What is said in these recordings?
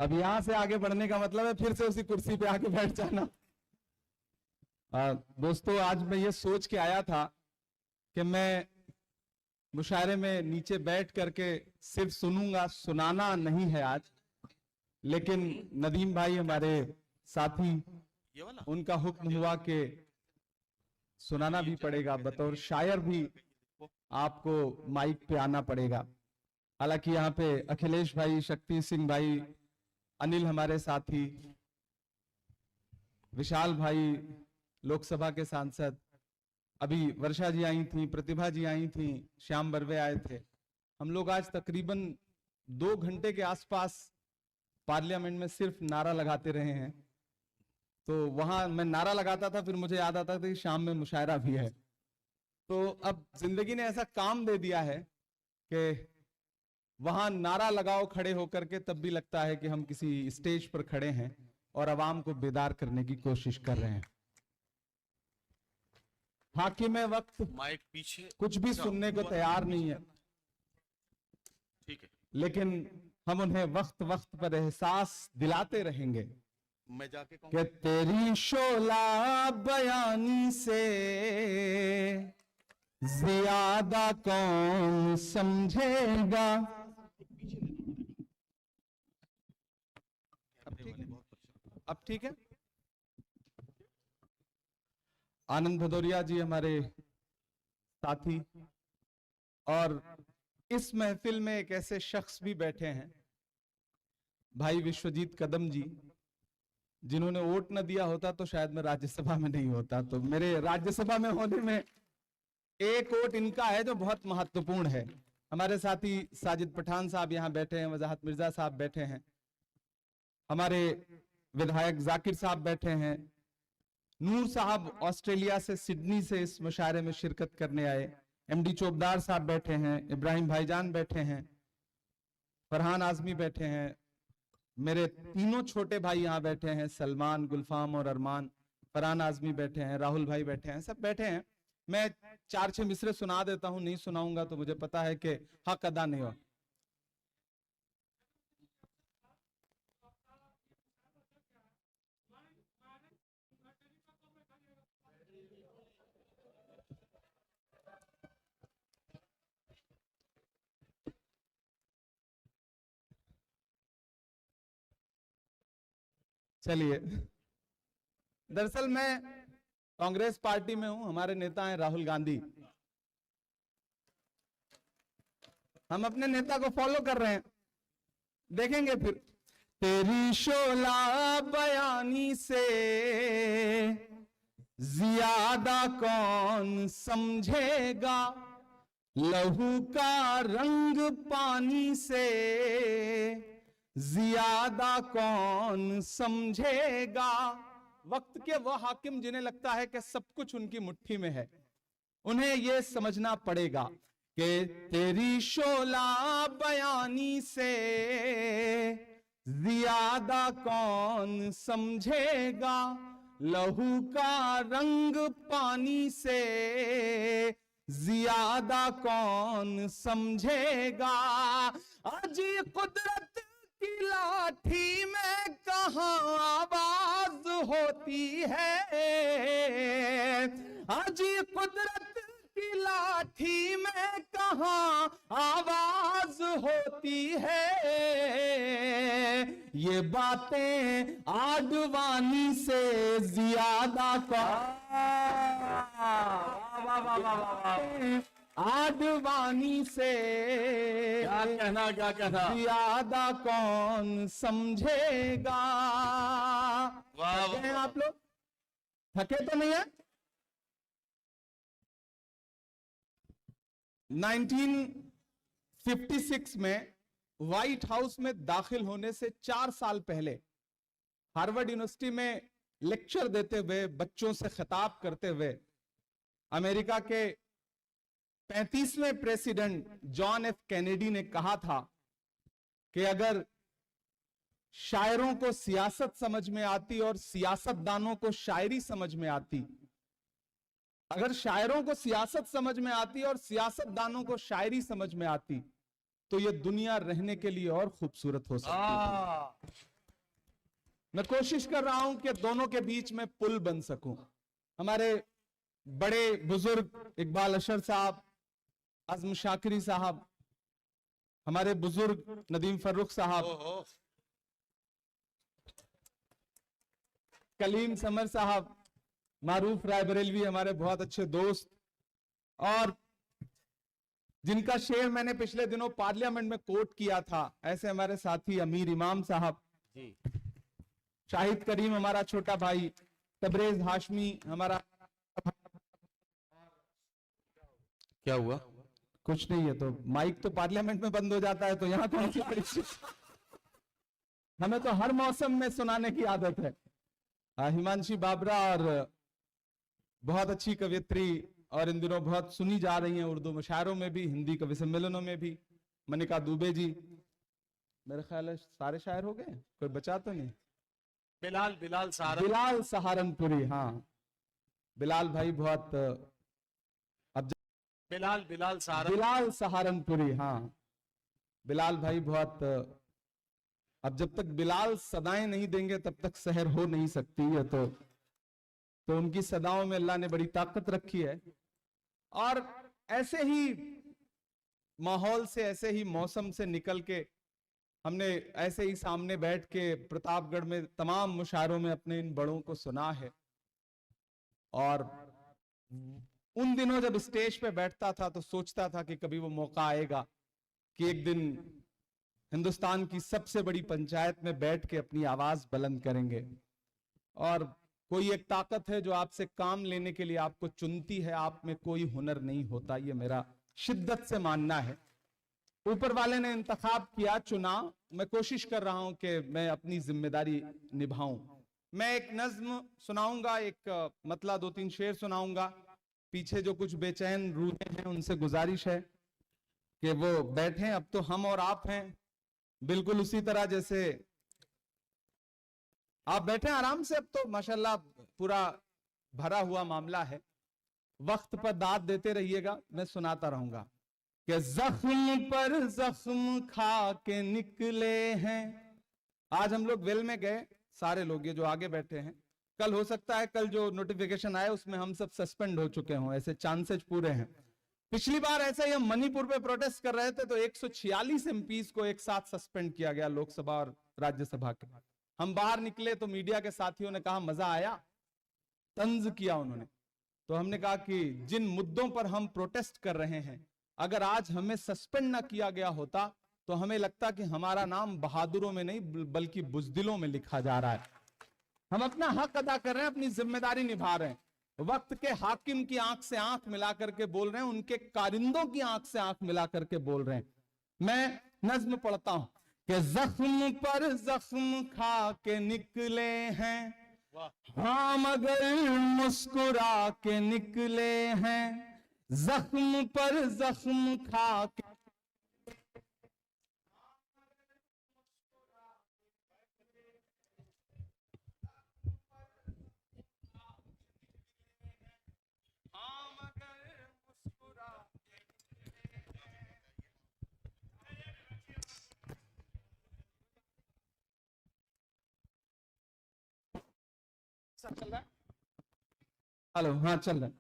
अब यहां से आगे बढ़ने का मतलब है फिर से उसी कुर्सी पे आके बैठ जाना। दोस्तों, आज मैं ये सोच के आया था कि मैं मुशायरे में नीचे बैठ करके सिर्फ सुनूंगा, सुनाना नहीं है आज, लेकिन नदीम भाई हमारे साथी, उनका हुक्म हुआ कि सुनाना भी पड़ेगा, बतौर शायर भी आपको माइक पे आना पड़ेगा। हालांकि यहाँ पे अखिलेश भाई, शक्ति सिंह भाई, अनिल हमारे साथी, विशाल भाई लोकसभा के सांसद, अभी वर्षा जी आई थी, प्रतिभा जी आई थी, श्याम बर्वे आए थे। हम लोग आज तकरीबन 2 घंटे के आसपास पार्लियामेंट में सिर्फ नारा लगाते रहे हैं। तो वहां मैं नारा लगाता था, फिर मुझे याद आता था कि शाम में मुशायरा भी है। तो अब जिंदगी ने ऐसा काम दे दिया है कि वहां नारा लगाओ खड़े होकर के, तब भी लगता है कि हम किसी स्टेज पर खड़े हैं और आवाम को बेदार करने की कोशिश कर रहे हैं। हाकिम वक्त माइक पीछे कुछ भी सुनने को तैयार नहीं है, ठीक है, लेकिन हम उन्हें वक्त वक्त पर एहसास दिलाते रहेंगे मैं जाके कि तेरी शोला बयानी से ज्यादा कौन समझेगा। अब ठीक है। आनंद भदौरिया जी हमारे साथी, और इस महफिल में एक ऐसे शख्स भी बैठे हैं, भाई विश्वजीत कदम जी, जिन्होंने वोट न दिया होता तो शायद मैं राज्यसभा में नहीं होता। तो मेरे राज्यसभा में होने में एक वोट इनका है जो बहुत महत्वपूर्ण है। हमारे साथी साजिद पठान साहब यहाँ बैठे हैं, वजाहत मिर्जा साहब बैठे हैं, हमारे विधायक जाकिर साहब बैठे हैं, नूर साहब ऑस्ट्रेलिया से, सिडनी से इस मुशायरे में शिरकत करने आए, एमडी चोपदार साहब बैठे हैं, इब्राहिम भाईजान बैठे हैं, फरहान आजमी बैठे हैं, मेरे तीनों छोटे भाई यहाँ बैठे हैं, सलमान, गुलफाम और अरमान, फरहान आजमी बैठे हैं, राहुल भाई बैठे हैं, सब बैठे हैं। मैं 4-6 मिसरे सुना देता हूं, नहीं सुनाऊंगा तो मुझे पता है कि हक अदा नहीं हो। चलिए, दरअसल मैं कांग्रेस पार्टी में हूं, हमारे नेता हैं राहुल गांधी। हम अपने नेता को फॉलो कर रहे हैं, देखेंगे फिर। तेरी शोला बयानी से ज्यादा कौन समझेगा, लहू का रंग पानी से ज्यादा कौन समझेगा। वक्त के वह हाकिम जिन्हें लगता है कि सब कुछ उनकी मुट्ठी में है, उन्हें यह समझना पड़ेगा कि तेरी शोला बयानी से ज्यादा कौन समझेगा, लहू का रंग पानी से ज्यादा कौन समझेगा। अजी कुदरत की लाठी में कहां आवाज होती है, अजी कुदरत की लाठी में कहां आवाज होती है। ये बातें आडवाणी से ज्यादा आडवाणी से क्या कहना ज्यादा कौन समझेगा। वाह हैं आप लोग थके तो नहीं है? 1956 में व्हाइट हाउस में दाखिल होने से 4 साल पहले हार्वर्ड यूनिवर्सिटी में लेक्चर देते हुए, बच्चों से खिताब करते हुए, अमेरिका के 35वें प्रेसिडेंट जॉन एफ कैनेडी ने कहा था कि अगर शायरों को सियासत समझ में आती और सियासतदानों को शायरी समझ में आती, अगर शायरों को सियासत समझ में आती और सियासतदानों को शायरी समझ में आती, तो ये दुनिया रहने के लिए और खूबसूरत हो सकती है। वाह मैं कोशिश कर रहा हूं कि दोनों के बीच में पुल बन सकूं। हमारे बड़े बुजुर्ग इकबाल अशर साहब, आजम शाकिरी साहब, हमारे बुजुर्ग नदीम फर्रुख साहब, ओहो कलीम समर साहब, मारूफ रायबरेलवी हमारे बहुत अच्छे दोस्त, और जिनका शेर मैंने पिछले दिनों पार्लियामेंट में कोट किया था, ऐसे हमारे साथी अमीर इमाम साहब, जी शाहिद करीम हमारा छोटा भाई, तबरेज हाशमी हमारा। क्या हुआ? कुछ नहीं है, तो माइक तो पार्लियामेंट में बंद हो जाता है, तो यहाँ कौन सी बड़ी चीज? हमें तो हर मौसम में सुनाने की आदत है। हिमांशी बाबरा, और बहुत अच्छी कवियत्री, और इन दिनों बहुत सुनी जा रही हैं उर्दू मुशायरों में भी, हिंदी कवि सम्मेलनों में भी, मनिका दुबे जी। मेरे ख्याल है सारे शायर हो गए, कोई बचा तो नहीं? बिलाल बिलाल सारा बिलाल सहारनपुरी, हाँ बिलाल भाई बहुत, बिलाल बिलाल सारा बिलाल सहारनपुरी, हाँ बिलाल भाई बहुत। अब जब तक बिलाल सदाएं नहीं देंगे तब तक शहर हो नहीं सकती है, तो उनकी सदाओं में अल्लाह ने बड़ी ताकत रखी है। और ऐसे ही माहौल से, ऐसे ही मौसम से निकल के हमने ऐसे ही सामने बैठ के प्रतापगढ़ में तमाम मुशायरों में अपने इन बड़ों को सुना है। और उन दिनों जब स्टेज पे बैठता था तो सोचता था कि कभी वो मौका आएगा कि एक दिन हिंदुस्तान की सबसे बड़ी पंचायत में बैठ के अपनी आवाज बुलंद करेंगे। और कोई एक ताकत है जो आपसे काम लेने के लिए आपको चुनती है, आप में कोई हुनर नहीं होता, ये मेरा शिद्दत से मानना है। ऊपर वाले ने इंतखाब किया, चुना, मैं कोशिश कर रहा हूं कि मैं अपनी जिम्मेदारी निभाऊं। मैं एक नज्म सुनाऊंगा, एक मतला, 2-3 शेर सुनाऊंगा। पीछे जो कुछ बेचैन रूहें हैं उनसे गुजारिश है कि वो बैठें। अब तो हम और आप हैं, बिल्कुल उसी तरह जैसे आप बैठे आराम से। अब तो माशाल्लाह पूरा भरा हुआ मामला है। वक्त पर दाद देते रहिएगा, मैं सुनाता रहूंगा कि जख्म पर जख्म खा के निकले हैं। आज हम लोग वेल में गए, सारे लोग ये जो आगे बैठे हैं। कल हो सकता है, कल जो नोटिफिकेशन आए उसमें हम सब सस्पेंड हो चुके हों, ऐसे चांसेस पूरे हैं। पिछली बार ऐसे ही हम मणिपुर पे प्रोटेस्ट कर रहे थे तो 146 एमपीज को एक साथ सस्पेंड किया गया, लोकसभा और राज्यसभा के। हम बाहर निकले तो मीडिया के साथियों ने कहा मजा आया, तंज किया उन्होंने। तो हमने कहा कि जिन मुद्दों पर हम प्रोटेस्ट कर रहे हैं, अगर आज हमें सस्पेंड ना किया गया होता तो हमें लगता कि हमारा नाम बहादुरों में नहीं बल्कि बुजदिलों में लिखा जा रहा है। हम अपना हक अदा कर रहे हैं, अपनी जिम्मेदारी निभा रहे हैं। वक्त के हाकिम की आंख से आंख मिला करके बोल रहे हैं, उनके कारिंदों की आंख से आंख मिला करके बोल रहे हैं। मैं नज्म पढ़ता हूं कि जख्म पर जख्म खा के निकले हैं, हाँ मगर मुस्कुरा के निकले हैं। जख्म पर जख्म खा के चल रहा है? हेलो, हाँ चल रहा है।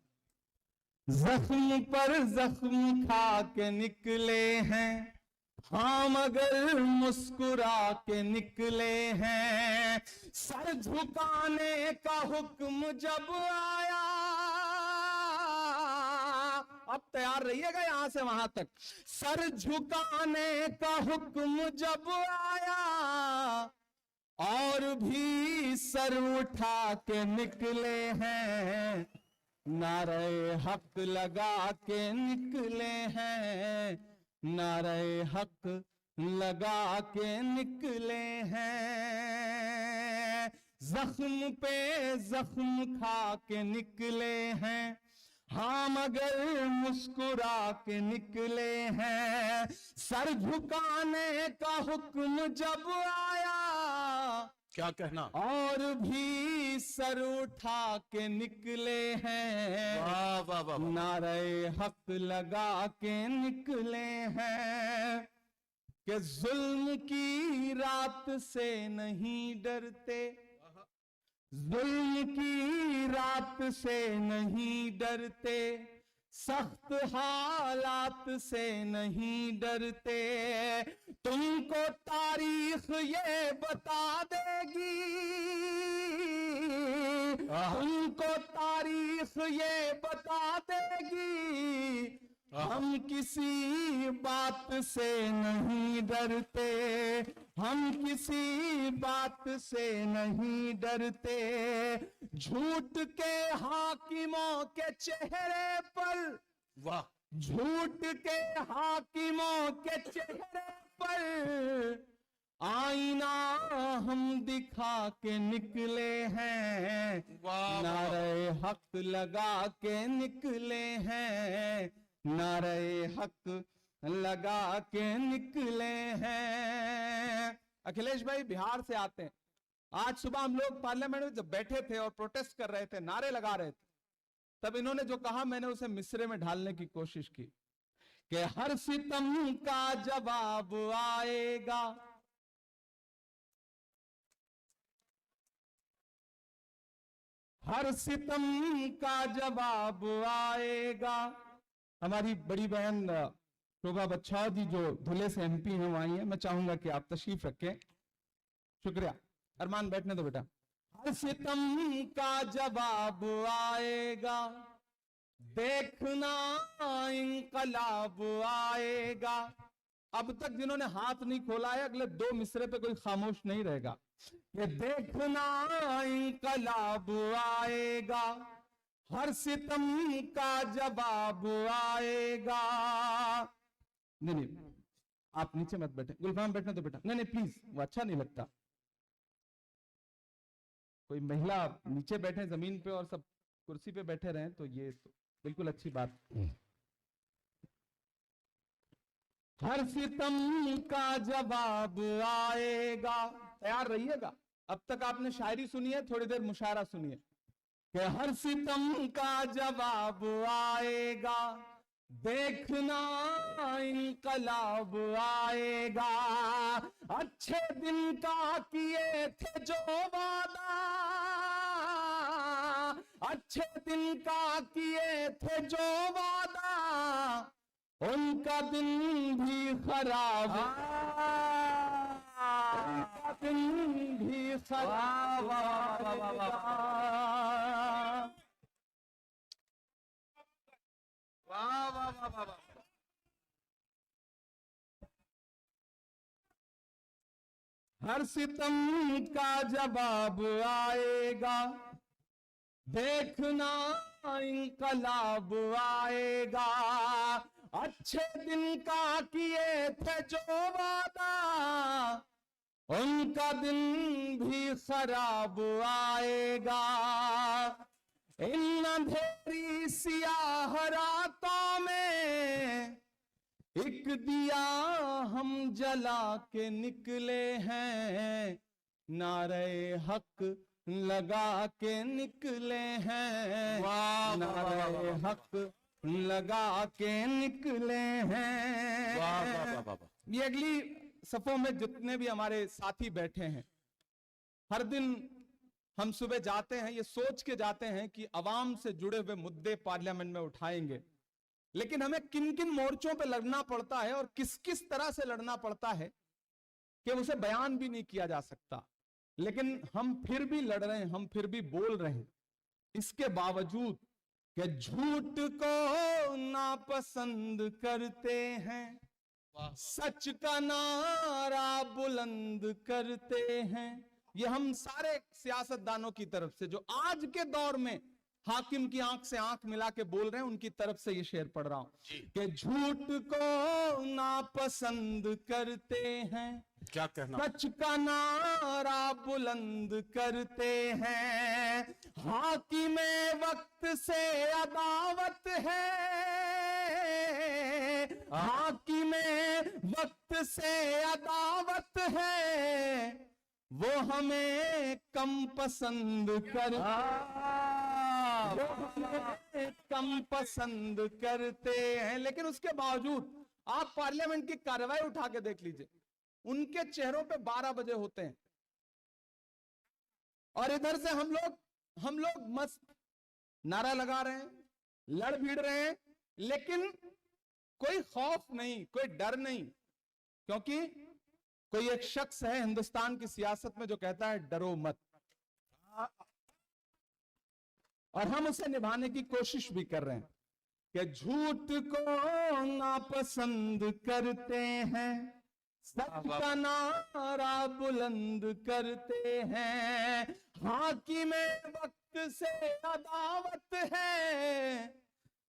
जख्म पर जख्म खा के निकले हैं, हाँ मगर मुस्कुरा के निकले हैं। सर झुकाने का हुक्म जब आया, अब तैयार रहिएगा यहां से वहां तक। सर झुकाने का हुक्म जब आया और भी सर उठा के निकले हैं, नारे हक लगा के निकले हैं, नारे हक लगा के निकले हैं। जख्म पे जख्म खा के निकले हैं, हाँ मगर मुस्कुरा के निकले हैं। सर झुकाने का हुक्म जब आया क्या कहना, और भी सर उठा के निकले हैं, वाह वाह वाह वाह। नारे हक लगा के निकले हैं। कि जुल्म की रात से नहीं डरते, जुल्म की रात से नहीं डरते, सख्त हालात से नहीं डरते। तुमको तारीख ये बता देगी, तुमको तारीख ये बता देगी, हम किसी बात से नहीं डरते, हम किसी बात से नहीं डरते। झूठ के हाकिमों के चेहरे पर, वाह, झूठ के हाकिमों के चेहरे पर आईना हम दिखा के निकले हैं, वाह, नारे हक लगा के निकले हैं, नारे हक लगा के निकले हैं। अखिलेश भाई बिहार से आते हैं। आज सुबह हम लोग पार्लियामेंट में जब बैठे थे और प्रोटेस्ट कर रहे थे, नारे लगा रहे थे, तब इन्होंने जो कहा मैंने उसे मिसरे में ढालने की कोशिश की कि हर सितम का जवाब आएगा, हर सितम का जवाब आएगा। हमारी बड़ी बहन शोभा बच्छाव जी जो धुले से एमपी हैं वो आई हैं, मैं चाहूंगा कि आप तशरीफ रखें। शुक्रिया। अरमान बैठने दो बेटा। हर सितम का जवाब आएगा, देखना इंकलाब आएगा। अब तक जिन्होंने हाथ नहीं खोला है, अगले 2 मिसरे पे कोई खामोश नहीं रहेगा। ये देखना इंकलाब आएगा, हर सितम का जवाब आएगा। नहीं नहीं, आप नीचे मत बैठे, गुलफाम बैठने दो बेटा। नहीं नहीं प्लीज, वो अच्छा नहीं लगता। कोई महिला नीचे बैठे जमीन पे और सब कुर्सी पे बैठे रहे तो ये तो बिल्कुल अच्छी बात। हर सितम का जवाब आएगा। तैयार रहिएगा। अब तक आपने शायरी सुनी है, थोड़ी देर मुशायरा सुनिए कि हर सितम का जवाब आएगा, देखना इंकलाब आएगा। अच्छे दिन का किए थे जो वादा, अच्छे दिन का किए थे जो वादा, उनका दिन भी खराब, उनका दिन भी खराब आएगा। वाह, वाह, वाह, वाह, वाह। हर सितम का जवाब आएगा, देखना इंकलाब आएगा। अच्छे दिन का किए थे जो वादा, उनका दिन भी खराब आएगा। इन अंधेरी सियाह रातों में एक दिया हम जला के निकले हैं, नारे हक लगा के निकले हैं, वाह, वाह, नारे वाह, वाह, वाह। हक लगा के निकले हैं। वाह, वाह, वाह, वाह, वाह। ये अगली सफों में जितने भी हमारे साथी बैठे हैं, हर दिन हम सुबह जाते हैं ये सोच के जाते हैं कि अवाम से जुड़े हुए मुद्दे पार्लियामेंट में उठाएंगे, लेकिन हमें किन किन मोर्चों पे लड़ना पड़ता है और किस किस तरह से लड़ना पड़ता है कि उसे बयान भी नहीं किया जा सकता। लेकिन हम फिर भी लड़ रहे हैं, हम फिर भी बोल रहे हैं, इसके बावजूद कि झूठ को नापसंद करते हैं, वाह, सच का नारा बुलंद करते हैं। ये हम सारे सियासतदानों की तरफ से जो आज के दौर में हाकिम की आंख से आंख मिला के बोल रहे हैं, उनकी तरफ से ये शेर पढ़ रहा हूं जी। कि झूठ को नापसंद करते हैं, क्या कहना। सच का नारा बुलंद करते हैं। हाकिमे वक्त से अदावत है, हाकिमे वक्त से अदावत है, वो हमें कम पसंद कर, वो हमें कम पसंद करते हैं। लेकिन उसके बावजूद आप पार्लियामेंट की कार्रवाई उठा के देख लीजिए, उनके चेहरों पे 12 बजे होते हैं, और इधर से हम लोग मस्त नारा लगा रहे हैं, लड़ भिड़ रहे हैं, लेकिन कोई खौफ नहीं, कोई डर नहीं, क्योंकि कोई एक शख्स है हिंदुस्तान की सियासत में जो कहता है डरो मत, और हम उसे निभाने की कोशिश भी कर रहे हैं कि झूठ को नापसंद करते हैं, सच का नारा बुलंद करते हैं, हाकिमे वक्त से अदावत है,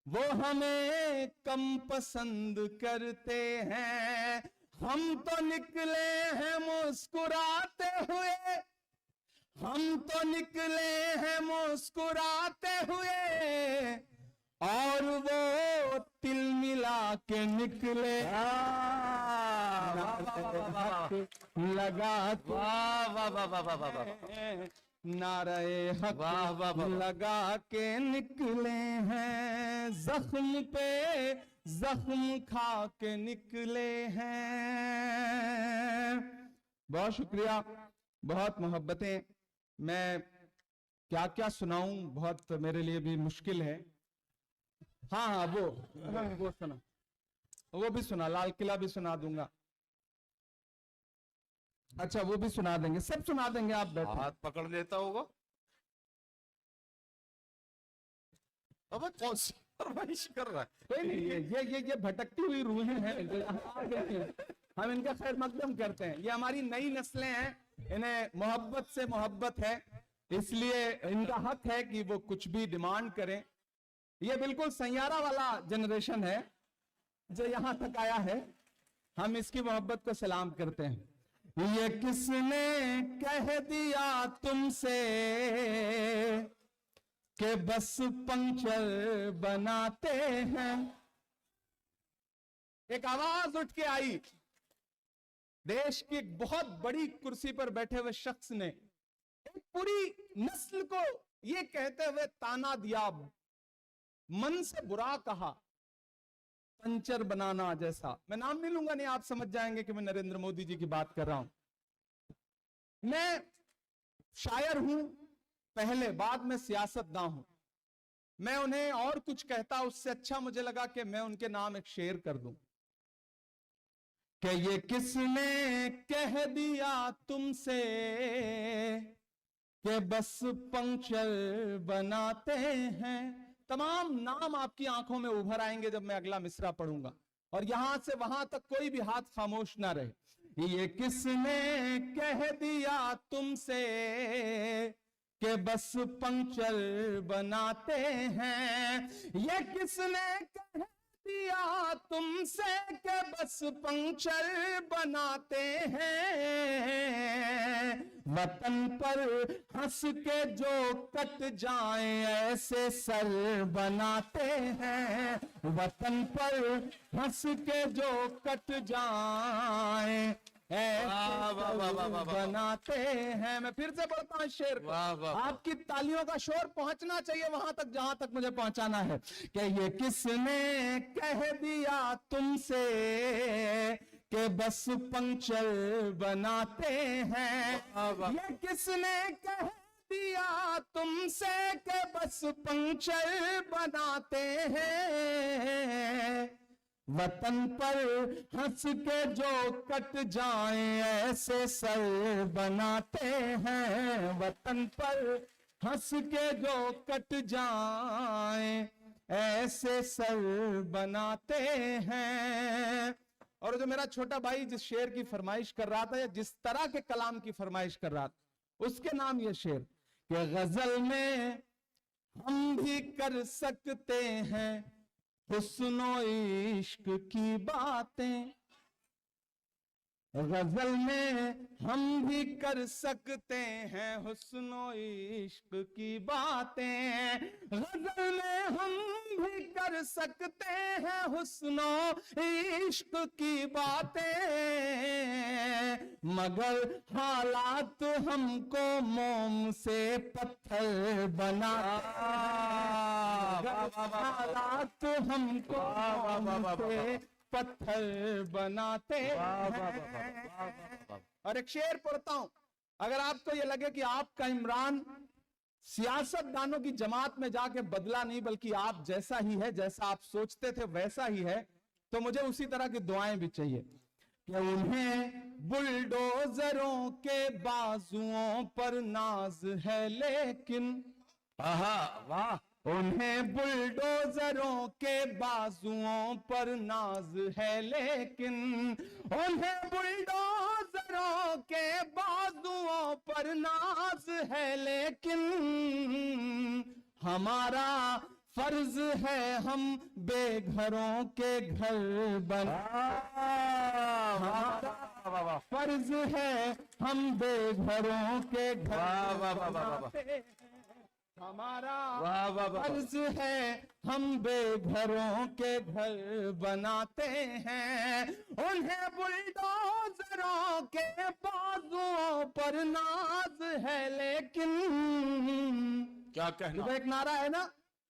वो हमें कम पसंद करते हैं, हम तो निकले हैं मुस्कुराते हुए, हम तो निकले हैं मुस्कुराते हुए, और वो तिल मिला के निकले लगा नारे हक लगा के निकले हैं, जख्म पे जख्म खा के निकले हैं। बहुत शुक्रिया, बहुत मोहब्बतें, मैं क्या क्या सुनाऊं, बहुत मेरे लिए भी मुश्किल है। हाँ वो सुना, वो भी सुना, लाल किला भी सुना दूंगा। अच्छा वो भी सुना देंगे, सब सुना देंगे, आप बैठो। हाथ पकड़ लेता होगा। अब कौन सी फरमाइश कर रहा है? कोई नहीं, ये भटकती हुई रूहें हैं, हम इनका खैर मकदम करते हैं। ये हमारी नई नस्लें हैं, इन्हें मोहब्बत से मोहब्बत है, इसलिए इनका हक है कि वो कुछ भी डिमांड करें। ये बिल्कुल सैयारा वाला जनरेशन है जो यहां तक आया है, हम इसकी मोहब्बत को सलाम करते हैं। ये किसने कह दिया तुमसे कि बस पंक्चर बनाते हैं। एक आवाज उठ के आई, देश की एक बहुत बड़ी कुर्सी पर बैठे हुए शख्स ने एक पूरी नस्ल को ये कहते हुए ताना दिया, मन से बुरा कहा, पंचर बनाना जैसा। मैं नाम नहीं लूंगा, नहीं आप समझ जाएंगे कि मैं नरेंद्र मोदी जी की बात कर रहा हूं। मैं शायर हूं पहले, बाद में सियासतदान हूं। मैं उन्हें और कुछ कहता, उससे अच्छा मुझे लगा कि मैं उनके नाम एक शेर कर दूं कि ये किसने कह दिया तुमसे कि बस पंक्चर बनाते हैं। तमाम नाम आपकी आंखों में उभर आएंगे जब मैं अगला मिसरा पढ़ूंगा, और यहां से वहां तक कोई भी हाथ खामोश ना रहे। ये किसने कह दिया तुमसे कि बस पंक्चर बनाते हैं। ये किसने कह दिया तुमसे कि बस पंक्चर बनाते हैं। वतन पर हंस के जो कट जाएं ऐसे सर बनाते हैं। वतन पर हंस के जो कट जाएं बनाते हैं। मैं फिर से पढ़ता हूं शेर को, आपकी तालियों का शोर पहुंचना चाहिए वहां तक जहां तक मुझे पहुंचाना है। कि ये किसने कह दिया तुमसे कि बस पंक्चर बनाते हैं। ये किसने कह दिया तुमसे कि बस पंक्चर बनाते हैं। वतन पर हंस के जो कट जाएं ऐसे सर बनाते हैं। वतन पर हंस के जो कट जाएं ऐसे सर बनाते हैं। और जो मेरा छोटा भाई जिस शेर की फरमाइश कर रहा था, या जिस तरह के कलाम की फरमाइश कर रहा था, उसके नाम ये शेर कि गजल में हम भी कर सकते हैं हुस्नो इश्क की बातें। गजल में हम भी कर सकते हैं हुस्नो इश्क की बातें। गजल में हम भी कर सकते हैं हुस्नो इश्क की बातें। मगर हालात हमको मोम से पत्थर बनाते हैं। हालात हमको मोम से पत्थर बनाते हैं। और एक शेर पढ़ता हूं, अगर आपको ये लगे कि आपका इमरान सियासतदानों की जमात में जाके बदला नहीं बल्कि आप जैसा ही है, जैसा आप सोचते थे वैसा ही है, तो मुझे उसी तरह की दुआएं भी चाहिए कि उन्हें बुलडोजरों के बाजुओं पर नाज है लेकिन, वाह, उन्हें बुलडोजरों के बाजुओं पर नाज है लेकिन, उन्हें बुलडोजरों के बाजुओं पर नाज है लेकिन, हमारा फर्ज है हम बेघरों के घर हमारा फर्ज है हम बेघरों के घर बनाते, हमारा फर्ज है हम बेघरों के घर बनाते हैं। उन्हें बुलडोजरों के बाजुओं पर नाज है लेकिन, क्या कहना। एक नारा है ना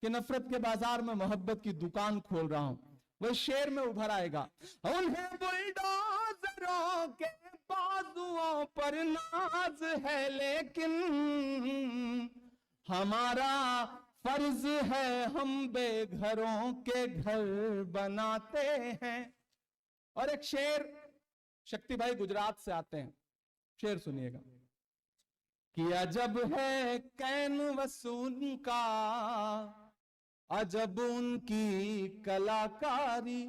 कि नफरत के बाजार में मोहब्बत की दुकान खोल रहा हूं, वह शेर में उभर आएगा। उन्हें बुलडोजरों के बाजुओं पर नाज है लेकिन, हमारा फर्ज है हम बेघरों के घर बनाते हैं। और एक शेर, शक्ति भाई गुजरात से आते हैं, शेर सुनिएगा कि अजब है कैनवस उनका, अजब उनकी कलाकारी।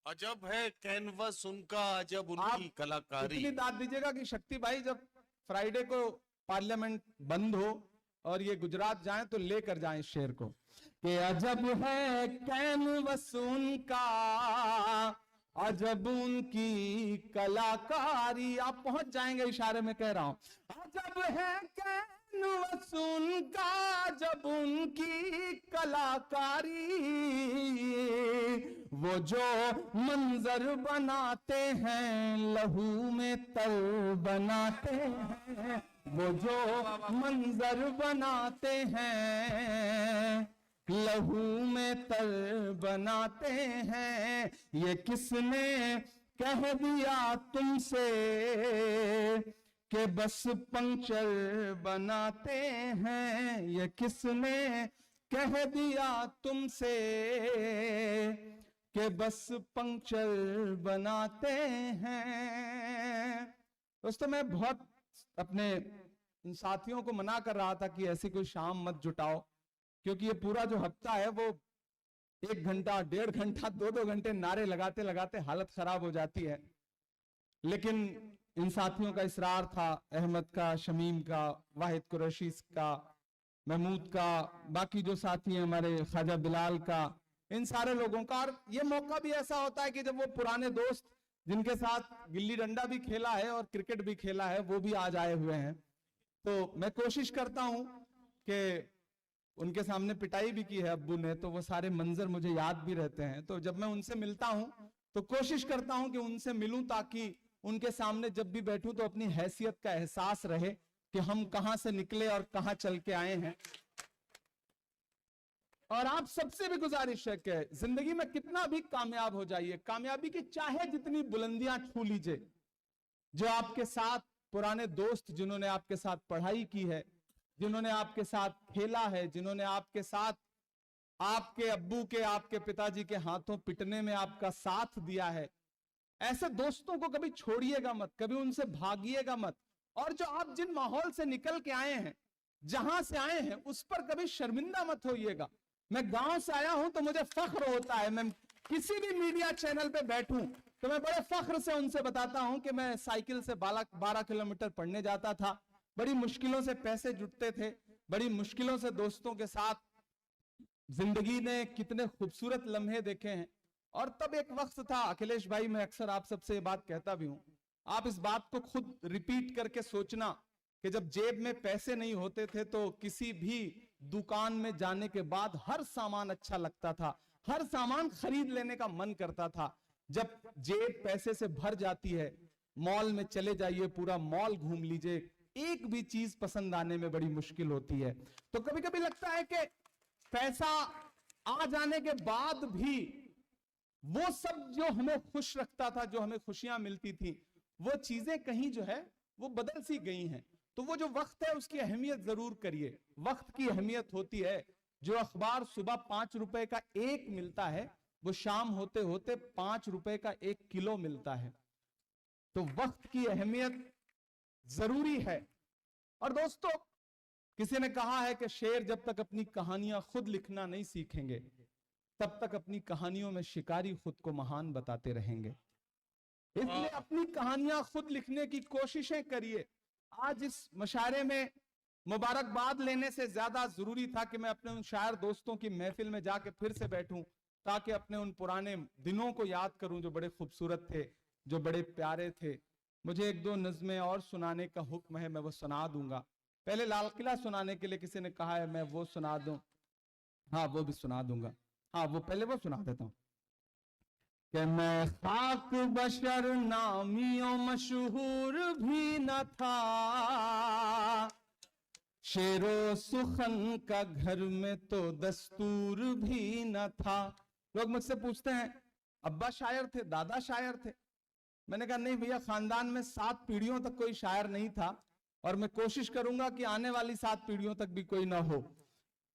अजब है कैनवस उनका, अजब उनकी आप कलाकारी। इतनी दाद दीजिएगा कि शक्ति भाई जब फ्राइडे को पार्लियामेंट बंद हो और ये गुजरात जाएं तो लेकर जाएं इस शेर को कि अजब है कैनवस उनका, अजब उनकी कलाकारी। आप पहुंच जाएंगे, इशारे में कह रहा हूं। अजब है कैनवस उनका, अजब उनकी कलाकारी, वो जो मंजर बनाते हैं लहू में तर बनाते हैं, वो जो मंजर बनाते हैं लहू में तर बनाते हैं। ये किसने कह दिया तुमसे कि बस पंक्चर बनाते हैं, ये किसने कह दिया तुमसे कि बस पंक्चर बनाते हैं। दोस्तों मैं बहुत अपने इन साथियों को मना कर रहा था कि ऐसी कोई शाम मत जुटाओ, क्योंकि ये पूरा जो हफ्ता है वो 1 घंटा 1.5 घंटा 2-2 घंटे नारे लगाते लगाते हालत खराब हो जाती है। लेकिन इन साथियों का इसरार था, अहमद का, शमीम का, वाहिद कुरैशी का, महमूद का, बाकी जो साथी हैं हमारे ख्वाजा बिलाल का, इन सारे लोगों का। और ये मौका भी ऐसा होता है कि जब वो पुराने दोस्त जिनके साथ गिल्ली डंडा भी खेला है और क्रिकेट भी खेला है वो भी आज आए हुए हैं, तो मैं कोशिश करता हूं कि उनके सामने पिटाई भी की है अब्बू ने, तो वो सारे मंजर मुझे याद भी रहते हैं। तो जब मैं उनसे मिलता हूं तो कोशिश करता हूं कि उनसे मिलूं ताकि उनके सामने जब भी बैठूं तो अपनी हैसियत का एहसास रहे कि हम कहां से निकले और कहां चल के आए हैं। और आप सबसे भी गुजारिश है कि जिंदगी में कितना भी कामयाब हो जाइए, कामयाबी की चाहे जितनी बुलंदियां छू लीजिए, जो आपके साथ पुराने दोस्त जिन्होंने आपके साथ पढ़ाई की है, जिन्होंने आपके साथ खेला है, जिन्होंने आपके साथ आपके अब्बू के, आपके पिताजी के हाथों पिटने में आपका साथ दिया है, ऐसे दोस्तों को कभी छोड़िएगा मत, कभी उनसे भागिएगा मत। और जो आप जिन माहौल से निकल के आए हैं, जहां से आए हैं, उस पर कभी शर्मिंदा मत होइएगा। मैं गांव से आया हूं तो मुझे फख्र होता है, मैं किसी भी मीडिया चैनल पे बैठूं तो मैं बड़े फख्र से उनसे बताता हूं कि मैं साइकिल से 12 किलोमीटर पढ़ने जाता था, बड़ी मुश्किलों से पैसे जुटते थे, बड़ी मुश्किलों से दोस्तों के साथ जिंदगी ने कितने खूबसूरत लम्हे देखे हैं। और तब एक वक्त था, अखिलेश भाई, मैं अक्सर आप सबसे ये बात कहता भी हूं, आप इस बात को खुद रिपीट करके सोचना कि जब जेब में पैसे नहीं होते थे तो किसी भी दुकान में जाने के बाद हर सामान अच्छा लगता था, हर सामान खरीद लेने का मन करता था। जब जेब पैसे से भर जाती है, मॉल में चले जाइए, पूरा मॉल घूम लीजिए, एक भी चीज पसंद आने में बड़ी मुश्किल होती है। तो कभी कभी लगता है कि पैसा आ जाने के बाद भी वो सब जो हमें खुश रखता था, जो हमें खुशियां मिलती थी, वो चीजें कहीं जो है वो बदल सी गई हैं। तो वो जो वक्त है उसकी अहमियत जरूर करिए। वक्त की अहमियत होती है, जो अखबार सुबह 5 रुपए का एक मिलता है, वो शाम होते होते 5 रुपए का 1 किलो मिलता है। तो वक्त की अहमियत जरूरी है। और दोस्तों, किसी ने कहा है कि शेर जब तक अपनी कहानियां खुद लिखना नहीं सीखेंगे, तब तक अपनी कहानियों में शिकारी खुद को महान बताते रहेंगे। इसलिए अपनी कहानियां खुद लिखने की कोशिशें करिए। आज इस मुशायरे में मुबारकबाद लेने से ज्यादा जरूरी था कि मैं अपने उन शायर दोस्तों की महफिल में जाके फिर से बैठूं, ताकि अपने उन पुराने दिनों को याद करूं जो बड़े खूबसूरत थे, जो बड़े प्यारे थे। मुझे 1-2 नज़्में और सुनाने का हुक्म है, मैं वो सुना दूंगा। पहले लाल किला सुनाने के लिए किसी ने कहा है, मैं वो सुना दूं। हाँ, वो भी सुना दूंगा। हाँ, वो पहले वो सुना देता हूं कि मैं खाक बशर नामियों मशहूर भी न था, शेरो सुखन का घर में तो दस्तूर भी न था। लोग मुझसे पूछते हैं, अब्बा शायर थे, दादा शायर थे? मैंने कहा नहीं भैया, खानदान में 7 पीढ़ियों तक कोई शायर नहीं था, और मैं कोशिश करूंगा कि आने वाली 7 पीढ़ियों तक भी कोई ना हो,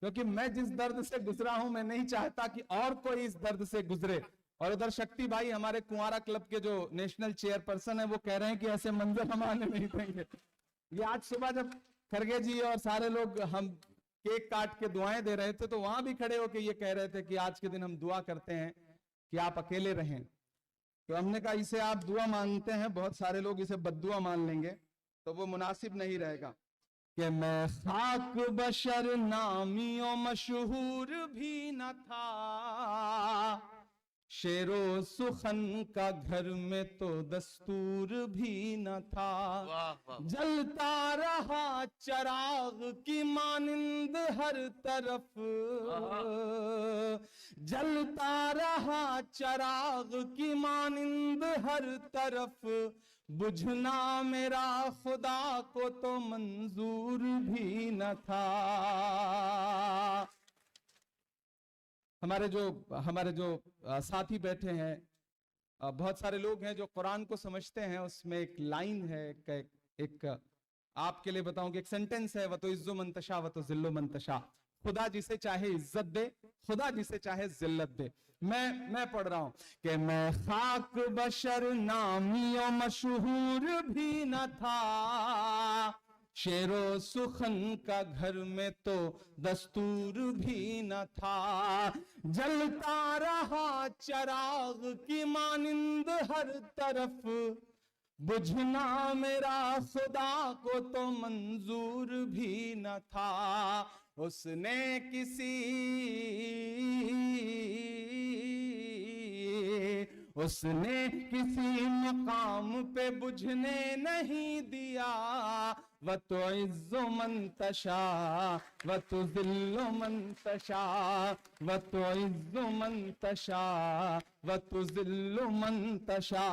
क्योंकि मैं जिस दर्द से गुजरा हूं, मैं नहीं चाहता कि और कोई इस दर्द से गुजरे। और उधर शक्ति भाई, हमारे कुंवारा क्लब के जो नेशनल चेयरपर्सन है, वो कह रहे हैं कि ऐसे मंजर हम आने नहीं देंगे। ये आज सुबह जब खरगे जी और सारे लोग हम केक काट के दुआएं दे रहे थे, तो वहां भी खड़े होके ये कह रहे थे कि आज के दिन हम दुआ करते हैं कि आप अकेले रहें। तो हमने कहा इसे आप दुआ मानते हैं, बहुत सारे लोग इसे बद्दुआ मान लेंगे, तो वो मुनासिब नहीं रहेगा। कि मैं खाक बशर नामियों मशहूर भी न था, शेरो सुखन का घर में तो दस्तूर भी न था। जलता रहा चराग की मानिंद हर तरफ, जलता रहा चराग की मानिंद हर तरफ, बुझना मेरा खुदा को तो मंजूर भी न था। हमारे जो साथी बैठे हैं, बहुत सारे लोग हैं जो कुरान को समझते हैं। उसमें एक लाइन है, एक आपके लिए बताऊं कि एक सेंटेंस है, वतो इज्जो मंतशा वतो जिल्लो मंतशा। खुदा जिसे चाहे इज्जत दे, खुदा जिसे चाहे जिल्लत दे। मैं पढ़ रहा हूं कि मैं खाक बशर नामियों मशहूर भी न था, शेरो सुखन का घर में तो दस्तूर भी न था। जलता रहा चराग की मानिंद हर तरफ, बुझना मेरा खुदा को तो मंजूर भी न था। उसने किसी मकाम पे बुझने नहीं दिया, व तो इज्जो मंतशा व तो जिल्लो मंतशा, व तो इज्जो मंतशा व तो जिल्लो मंतशा।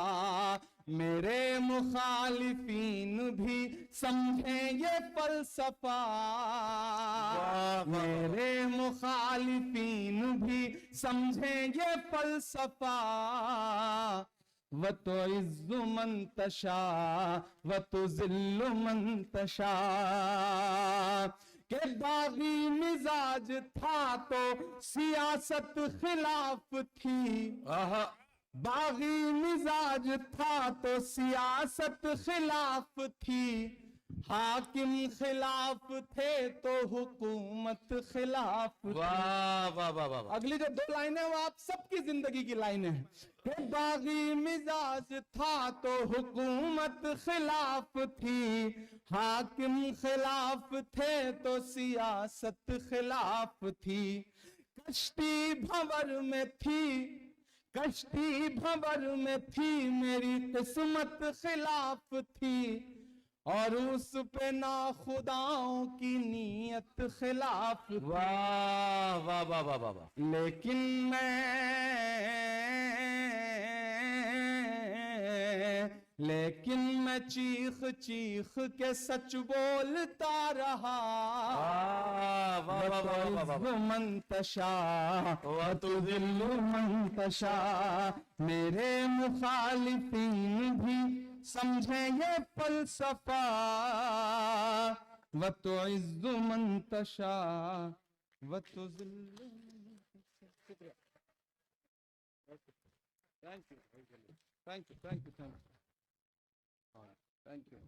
मेरे मुखालिफीन भी समझे ये फलसफा, मेरे मुखालिफीन भी समझे ये फलसफा, व तो इज्जु मंतशा व तो जिल्लु मंतशा। के बागी मिजाज था तो सियासत खिलाफ थी, बागी मिजाज था तो सियासत खिलाफ थी, हाकिम खिलाफ थे तो हुकूमत खिलाफ थी। वाह वाह वाह वाह। अगली जो 2 लाइनें वो आप सबकी जिंदगी की लाइनें हैं कि बागी मिजाज था तो हुकूमत खिलाफ थी, हाकिम खिलाफ थे तो सियासत खिलाफ थी। कश्ती भंवर में थी, कश्ती भंवर में थी, मेरी किस्मत खिलाफ थी, और उस पे ना खुदाओं की नीयत खिलाफ थी। वाह वाह वाह वाह वाह। लेकिन मैं चीख चीख के सच बोलता रहा, मंतशा व तो दिल्लु मंतशा, मेरे मुखालिफीन भी समझे ये फलसफा, व तुइज़्ज़ु मंतशा व तुज़िल्लु। Thank you thank you thank you thank you.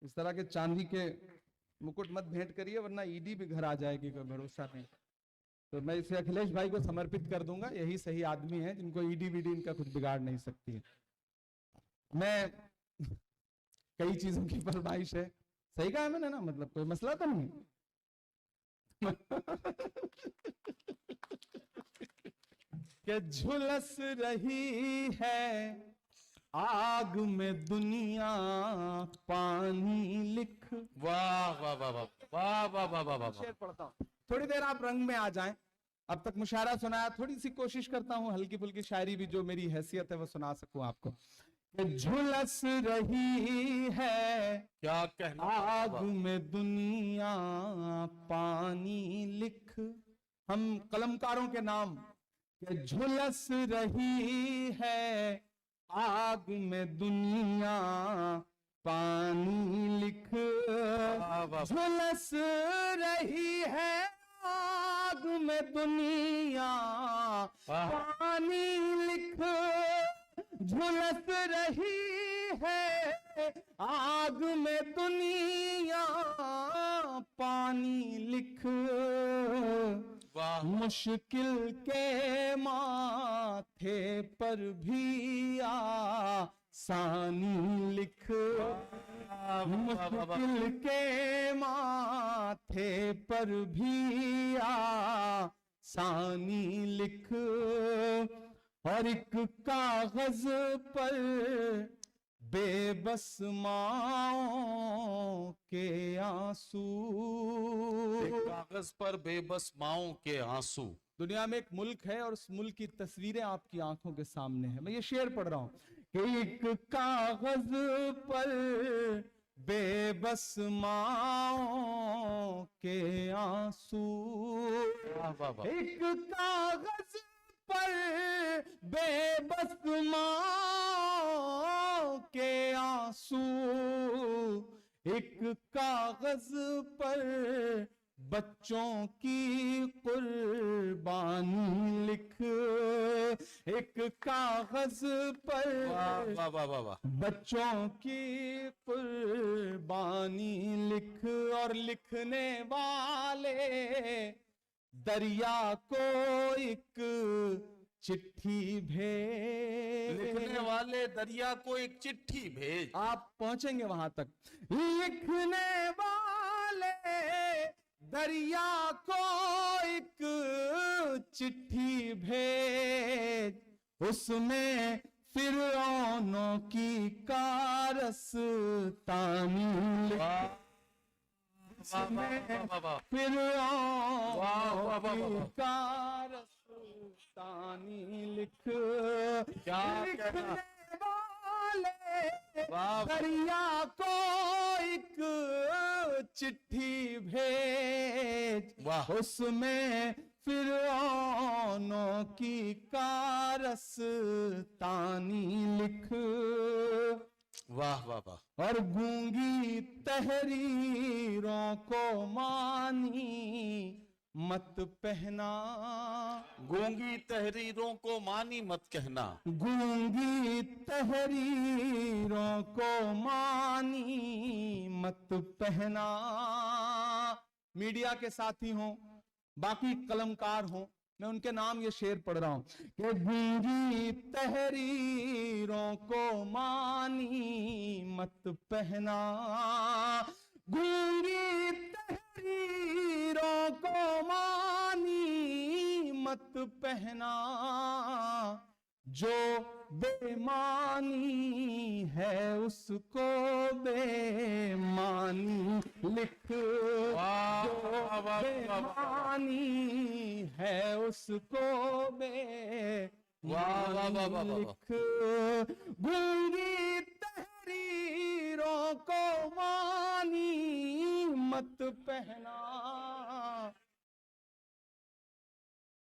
इस तरह के चांदी के मुकुट मत भेंट करिए, वरना ईडी भी घर आ जाएगी, कोई भरोसा नहीं। तो मैं इसे अखिलेश भाई को समर्पित कर दूंगा, यही सही आदमी है जिनको ईडी वीडी इनका कुछ बिगाड़ नहीं सकती है। मैं कई चीजों की फरमाइश है, सही कहा मैंने ना, मतलब कोई मसला तो नहीं। कि झुलस रही है आग में दुनिया पानी लिख। वाह वाह वाह वाह वाह वाह वाह वाह वाह। शेर पढ़ता हूं, थोड़ी देर आप रंग में आ जाएं। अब तक मुशायरा सुनाया, थोड़ी सी कोशिश करता हूं हल्की फुल्की शायरी भी जो मेरी हैसियत है वो सुना सकूं आपको। कि झुलस रही है क्या कहना, आग में दुनिया पानी लिख। हम कलमकारों के नाम, कि झुलस रही है आग में दुनिया पानी लिख। झुलस रही है आग में दुनिया पानी लिख। झुलस रही है आग में दुनिया पानी लिख। मुश्किल के माथे पर भी आसानी लिख। मुश्किल के माथे पर भी आसानी लिख। और एक कागज पर बेबस माओ के आंसू। कागज पर बेबस माओ के आंसू। दुनिया में एक मुल्क है और उस मुल्क की तस्वीरें आपकी आंखों के सामने है। मैं ये शेर पढ़ रहा हूं कि एक कागज पर बेबस माओ के आंसू। एक कागज पर बेबस माँ के आंसू। एक कागज पर बच्चों की कुर्बानी लिख। एक कागज पर बच्चों की कुर्बानी लिख। और लिखने वाले दरिया को एक चिट्ठी भेज। लिखने वाले दरिया को एक चिट्ठी भेज। आप पहुंचेंगे वहां तक। लिखने वाले दरिया को एक चिट्ठी भेज। उसमें फिरौनों की कारस्तानी लिख। कारस्तानी लिख। लिखने वाले दरिया को एक चिट्ठी भेज। उसमें फिरौनों की कारस्तानी लिख। वाह वाह वाह। और गूंगी तहरीरों को मानी मत पहना। गूंगी तहरीरों को मानी मत कहना। गूंगी तहरीरों को मानी मत पहना। मीडिया के साथी हों, बाकी कलमकार हों, मैं उनके नाम ये शेर पढ़ रहा हूं कि गूंगी तहरीरों को मानी मत पहना। गूंगी तहरीरों को मानी मत पहना। जो बेमानी है उसको बेमानी लिख। जो बेमानी है उसको बेमानी लिख। गूंगी तहरीरों को मानी मत पहना।